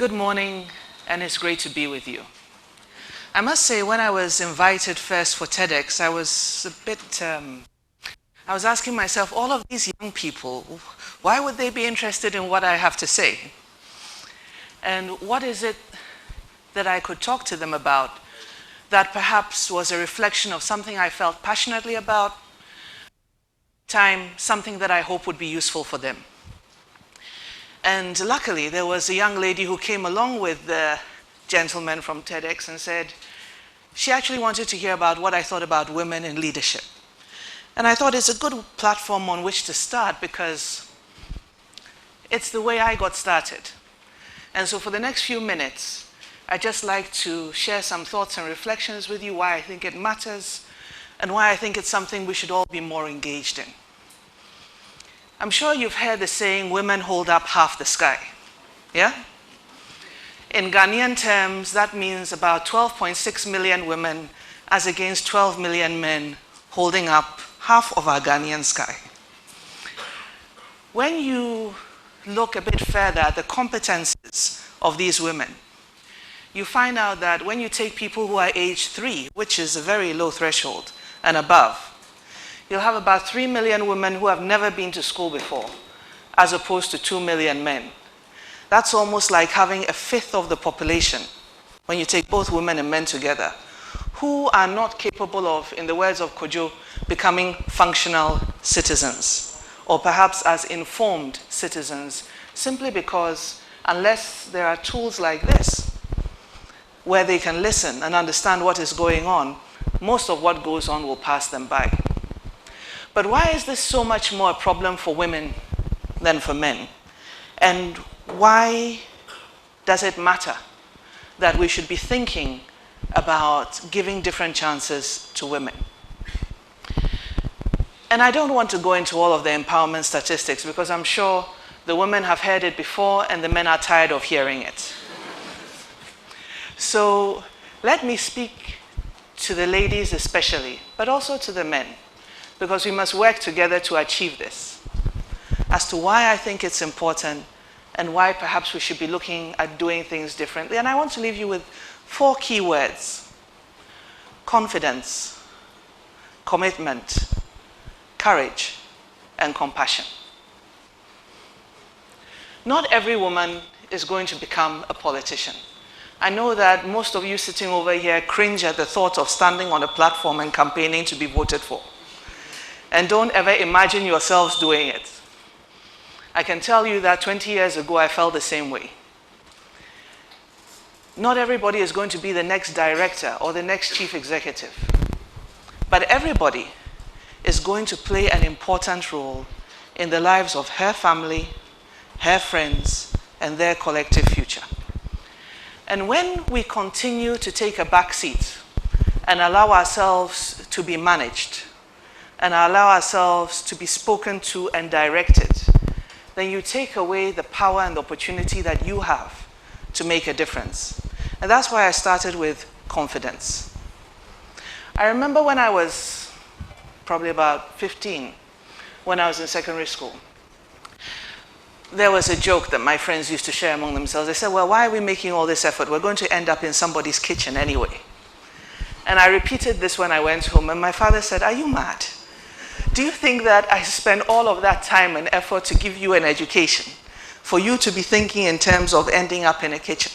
Good morning, and it's great to be with you. I must say, when I was invited first for TEDx, I was I was asking myself, all of these young people, why would they be interested in what I have to say? And what is it that I could talk to them about that perhaps was a reflection of something I felt passionately about, something that I hope would be useful for them. And luckily, there was a young lady who came along with the gentleman from TEDx and said she actually wanted to hear about what I thought about women in leadership. And I thought it's a good platform on which to start because it's the way I got started. And so for the next few minutes, I'd just like to share some thoughts and reflections with you, why I think it matters and why I think it's something we should all be more engaged in. I'm sure you've heard the saying, women hold up half the sky, yeah? In Ghanaian terms, that means about 12.6 million women as against 12 million men holding up half of our Ghanaian sky. When you look a bit further at the competences of these women, you find out that when you take people who are age 3, which is a very low threshold, and above, you'll have about 3 million women who have never been to school before, as opposed to 2 million men. That's almost like having a fifth of the population, when you take both women and men together, who are not capable of, in the words of Kojo, becoming functional citizens, or perhaps as informed citizens, simply because unless there are tools like this, where they can listen and understand what is going on, most of what goes on will pass them by. But why is this so much more a problem for women than for men? And why does it matter that we should be thinking about giving different chances to women? And I don't want to go into all of the empowerment statistics because I'm sure the women have heard it before and the men are tired of hearing it. So let me speak to the ladies especially, but also to the men, because we must work together to achieve this, as to why I think it's important and why perhaps we should be looking at doing things differently. And I want to leave you with 4 key words: confidence, commitment, courage, and compassion. Not every woman is going to become a politician. I know that most of you sitting over here cringe at the thought of standing on a platform and campaigning to be voted for. And don't ever imagine yourselves doing it. I can tell you that 20 years ago, I felt the same way. Not everybody is going to be the next director or the next chief executive. But everybody is going to play an important role in the lives of her family, her friends, and their collective future. And when we continue to take a back seat and allow ourselves to be managed, and allow ourselves to be spoken to and directed, then you take away the power and the opportunity that you have to make a difference. And that's why I started with confidence. I remember when I was probably about 15, when I was in secondary school, there was a joke that my friends used to share among themselves. They said, well, why are we making all this effort? We're going to end up in somebody's kitchen anyway. And I repeated this when I went home, and my father said, are you mad? Do you think that I spend all of that time and effort to give you an education for you to be thinking in terms of ending up in a kitchen?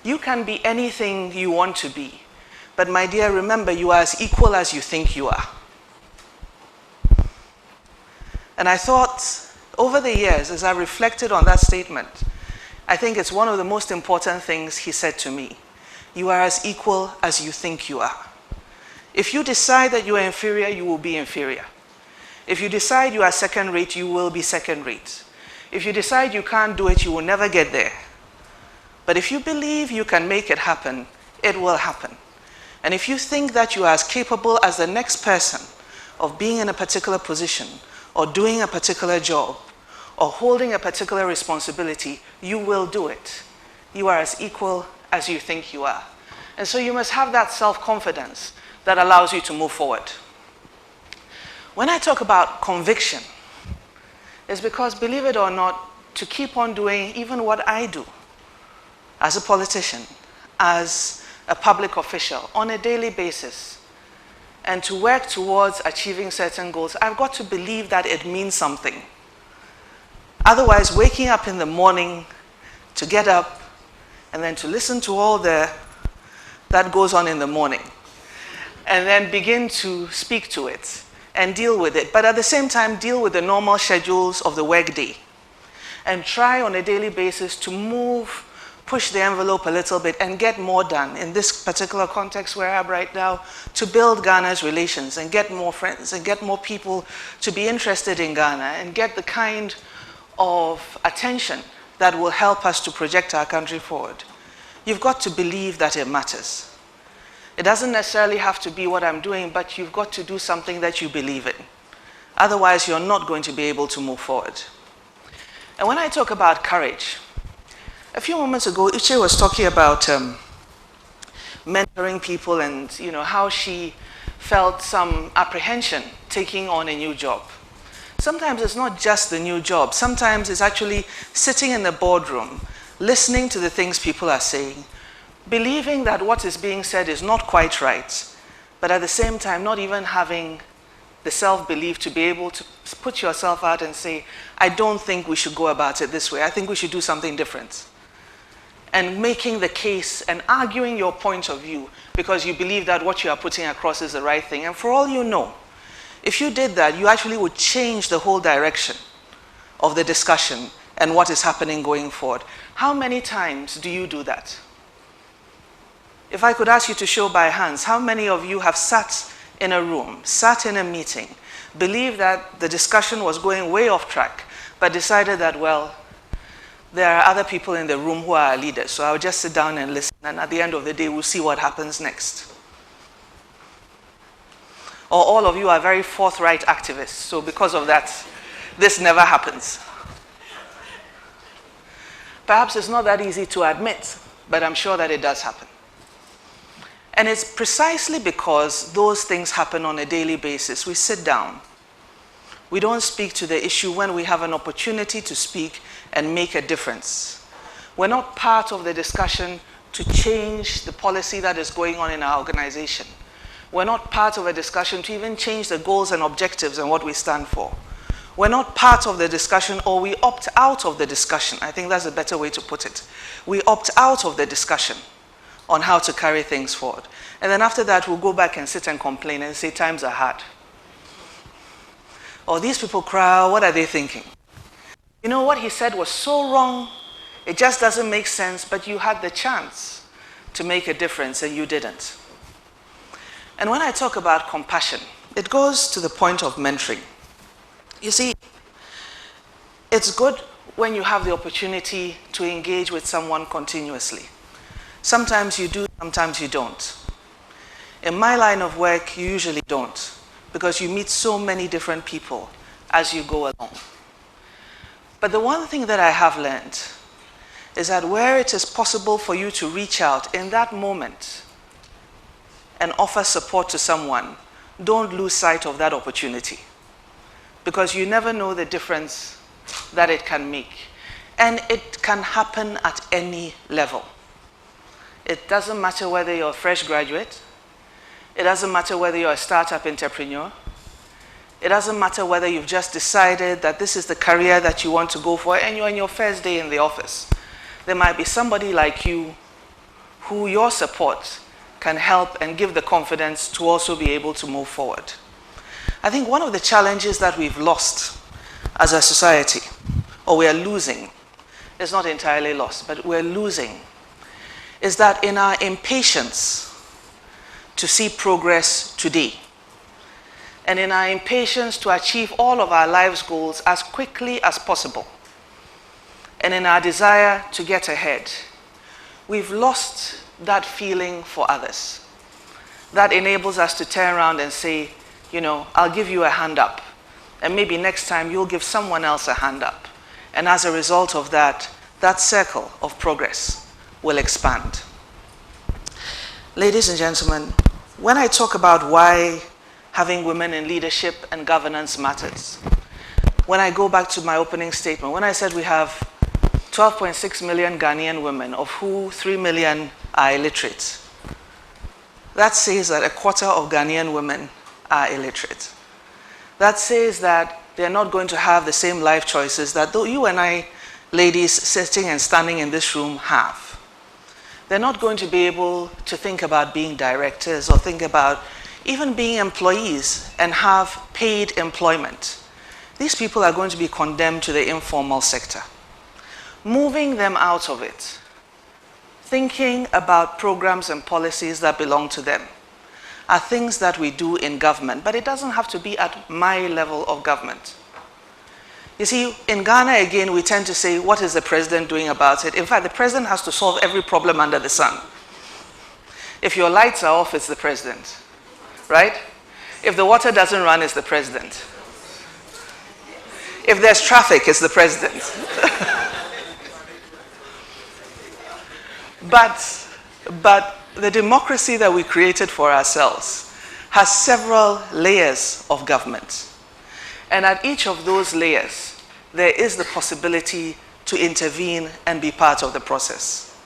You can be anything you want to be, but my dear, remember, you are as equal as you think you are. And I thought, over the years, as I reflected on that statement, I think it's one of the most important things he said to me. You are as equal as you think you are. If you decide that you are inferior, you will be inferior. If you decide you are second-rate, you will be second-rate. If you decide you can't do it, you will never get there. But if you believe you can make it happen, it will happen. And if you think that you are as capable as the next person of being in a particular position, or doing a particular job, or holding a particular responsibility, you will do it. You are as equal as you think you are. And so you must have that self-confidence that allows you to move forward. When I talk about conviction, it's because, believe it or not, to keep on doing even what I do as a politician, as a public official, on a daily basis, and to work towards achieving certain goals, I've got to believe that it means something. Otherwise, waking up in the morning to get up and then to listen to all that goes on in the morning, and then begin to speak to it and deal with it, but at the same time deal with the normal schedules of the workday, and try on a daily basis to push the envelope a little bit and get more done in this particular context where I'm right now, to build Ghana's relations and get more friends and get more people to be interested in Ghana and get the kind of attention that will help us to project our country forward. You've got to believe that it matters. It doesn't necessarily have to be what I'm doing, but you've got to do something that you believe in. Otherwise, you're not going to be able to move forward. And when I talk about courage, a few moments ago, Uche was talking about mentoring people and how she felt some apprehension taking on a new job. Sometimes it's not just the new job. Sometimes it's actually sitting in the boardroom, listening to the things people are saying, believing that what is being said is not quite right, but at the same time not even having the self-belief to be able to put yourself out and say, I don't think we should go about it this way. I think we should do something different. And making the case and arguing your point of view because you believe that what you are putting across is the right thing. And for all you know, if you did that, you actually would change the whole direction of the discussion and what is happening going forward. How many times do you do that? If I could ask you to show by hands, how many of you have sat in a room, sat in a meeting, believed that the discussion was going way off track, but decided that, well, there are other people in the room who are leaders, so I'll just sit down and listen, and at the end of the day, we'll see what happens next. Or all of you are very forthright activists, so because of that, this never happens. Perhaps it's not that easy to admit, but I'm sure that it does happen. And it's precisely because those things happen on a daily basis. We sit down. We don't speak to the issue when we have an opportunity to speak and make a difference. We're not part of the discussion to change the policy that is going on in our organization. We're not part of a discussion to even change the goals and objectives and what we stand for. We're not part of the discussion, or we opt out of the discussion. I think that's a better way to put it. We opt out of the discussion on how to carry things forward. And then after that, we'll go back and sit and complain and say times are hard. Or these people cry, what are they thinking? You know, what he said was so wrong, it just doesn't make sense, but you had the chance to make a difference and you didn't. And when I talk about compassion, it goes to the point of mentoring. You see, it's good when you have the opportunity to engage with someone continuously. Sometimes you do, sometimes you don't. In my line of work, you usually don't, because you meet so many different people as you go along. But the one thing that I have learned is that where it is possible for you to reach out in that moment and offer support to someone, don't lose sight of that opportunity, because you never know the difference that it can make. And it can happen at any level. It doesn't matter whether you're a fresh graduate. It doesn't matter whether you're a startup entrepreneur. It doesn't matter whether you've just decided that this is the career that you want to go for and you're in your first day in the office. There might be somebody like you who your support can help and give the confidence to also be able to move forward. I think one of the challenges that we've lost as a society, or we are losing, it's not entirely lost, but we're losing, is that in our impatience to see progress today, and in our impatience to achieve all of our life's goals as quickly as possible, and in our desire to get ahead, we've lost that feeling for others. That enables us to turn around and say, you know, I'll give you a hand up, and maybe next time you'll give someone else a hand up. And as a result of that, that circle of progress will expand. Ladies and gentlemen, when I talk about why having women in leadership and governance matters, when I go back to my opening statement, when I said we have 12.6 million Ghanaian women, of who 3 million are illiterate. That says that a quarter of Ghanaian women are illiterate. That says that they're not going to have the same life choices that you and I, ladies sitting and standing in this room, have. They're not going to be able to think about being directors or think about even being employees and have paid employment. These people are going to be condemned to the informal sector. Moving them out of it, thinking about programs and policies that belong to them, are things that we do in government, but it doesn't have to be at my level of government. You see, in Ghana, again, we tend to say, what is the president doing about it? In fact, the president has to solve every problem under the sun. If your lights are off, it's the president, right? If the water doesn't run, it's the president. If there's traffic, it's the president. But the democracy that we created for ourselves has several layers of government. And at each of those layers, there is the possibility to intervene and be part of the process.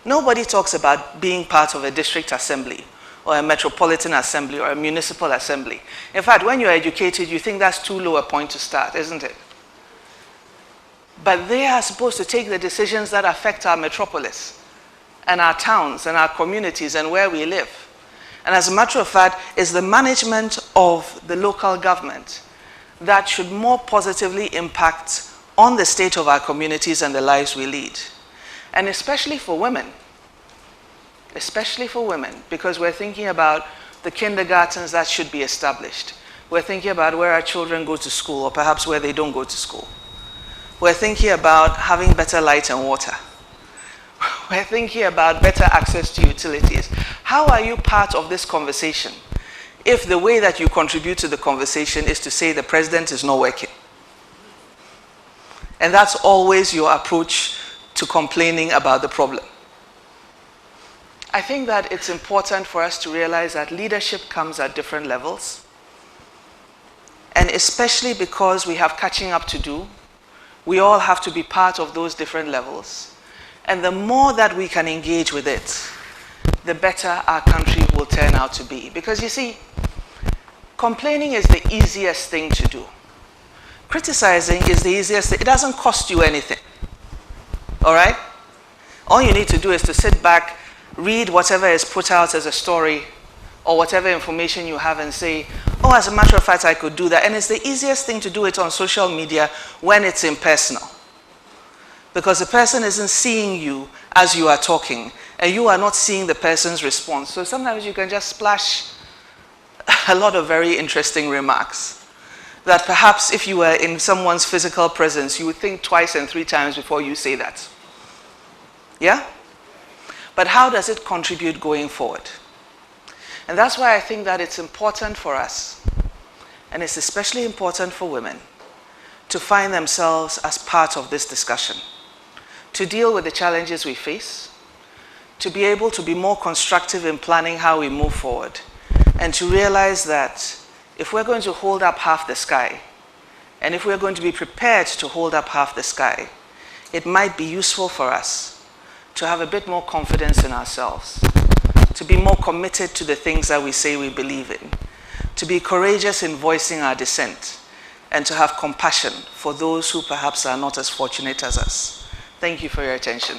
Nobody talks about being part of a district assembly or a metropolitan assembly or a municipal assembly. In fact, when you're educated, you think that's too low a point to start, isn't it? But they are supposed to take the decisions that affect our metropolis and our towns and our communities and where we live. And as a matter of fact, it's the management of the local government that should more positively impact on the state of our communities and the lives we lead. And especially for women, because we're thinking about the kindergartens that should be established. We're thinking about where our children go to school, or perhaps where they don't go to school. We're thinking about having better light and water. We're thinking about better access to utilities. How are you part of this conversation if the way that you contribute to the conversation is to say the president is not working? And that's always your approach to complaining about the problem. I think that it's important for us to realize that leadership comes at different levels. And especially because we have catching up to do, we all have to be part of those different levels. And the more that we can engage with it, the better our country will turn out to be. Because you see, complaining is the easiest thing to do. Criticizing is the easiest thing. It doesn't cost you anything. All right? All you need to do is to sit back, read whatever is put out as a story or whatever information you have and say, oh, as a matter of fact, I could do that. And it's the easiest thing to do it on social media when it's impersonal. Because the person isn't seeing you as you are talking, and you are not seeing the person's response. So sometimes you can just splash a lot of very interesting remarks that perhaps if you were in someone's physical presence, you would think twice and 3 times before you say that. Yeah? But how does it contribute going forward? And that's why I think that it's important for us, and it's especially important for women, to find themselves as part of this discussion, to deal with the challenges we face, to be able to be more constructive in planning how we move forward, and to realize that if we're going to hold up half the sky, and if we're going to be prepared to hold up half the sky, it might be useful for us to have a bit more confidence in ourselves, to be more committed to the things that we say we believe in, to be courageous in voicing our dissent, and to have compassion for those who perhaps are not as fortunate as us. Thank you for your attention.